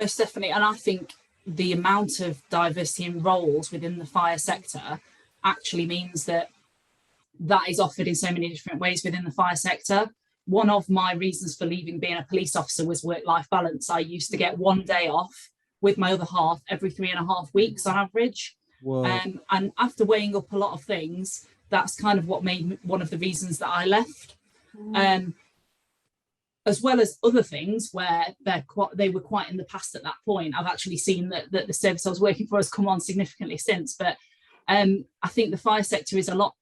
Most definitely. And I think the amount of diversity in roles within the fire sector actually means that is offered in so many different ways within the fire sector. One of my reasons for leaving being a police officer was work-life balance. I used to get one day off with my other half every 3.5 weeks on average. And after weighing up a lot of things, that's kind of what made one of the reasons that I left. As well as other things where they were quite in the past at that point. I've actually seen that the service I was working for has come on significantly since, but I think the fire sector is a lot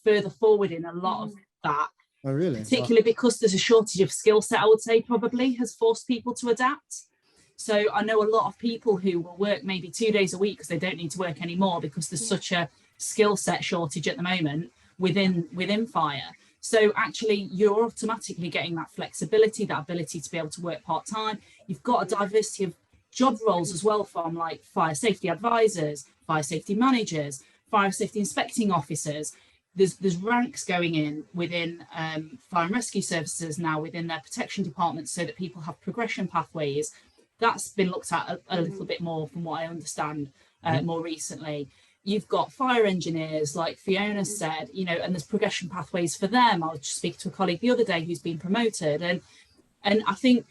further forward in a lot of that. Oh, really? Particularly because there's a shortage of skill set, I would say, probably has forced people to adapt. So I know a lot of people who will work maybe 2 days a week because they don't need to work anymore because there's such a skill set shortage at the moment within fire. So actually you're automatically getting that flexibility, that ability to be able to work part-time. You've got a diversity of job roles as well, from like fire safety advisors, fire safety managers, fire safety inspecting officers. There's ranks going in within fire and rescue services now within their protection departments so that people have progression pathways. That's been looked at a little bit more from what I understand more recently. You've got fire engineers, like Fiona said, you know, and there's progression pathways for them. I was just speaking to a colleague the other day who's been promoted, and I think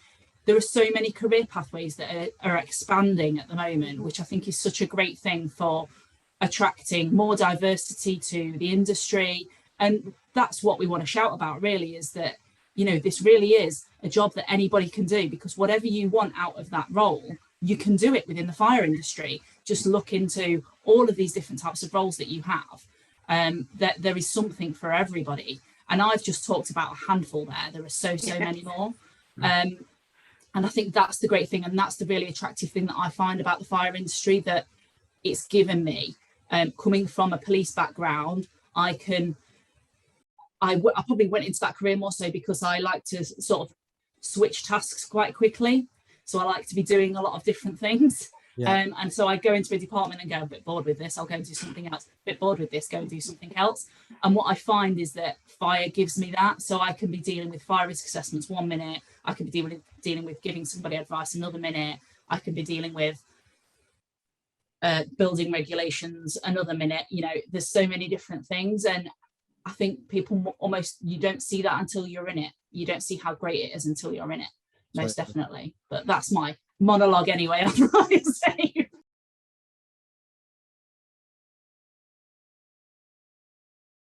there are so many career pathways that are expanding at the moment, which I think is such a great thing for attracting more diversity to the industry. And that's what we want to shout about, really, is that, you know, this really is a job that anybody can do, because whatever you want out of that role, you can do it within the fire industry. Just look into all of these different types of roles that you have, that there is something for everybody. And I've just talked about a handful there. There are so many more. And I think that's the great thing. And that's the really attractive thing that I find about the fire industry, that it's given me. Coming from a police background, I probably went into that career more so because I like to sort of switch tasks quite quickly. So I like to be doing a lot of different things. And so I go into a department and go, a bit bored with this, I'll go and do something else. A bit bored with this, go and do something else. And what I find is that fire gives me that. So I can be dealing with fire risk assessments 1 minute, I can be dealing with giving somebody advice another minute, I can be dealing with building regulations another minute. You know, there's so many different things, and I think people almost, you don't see that until you're in it. You don't see how great it is until you're in it. Most definitely. But that's my monologue anyway.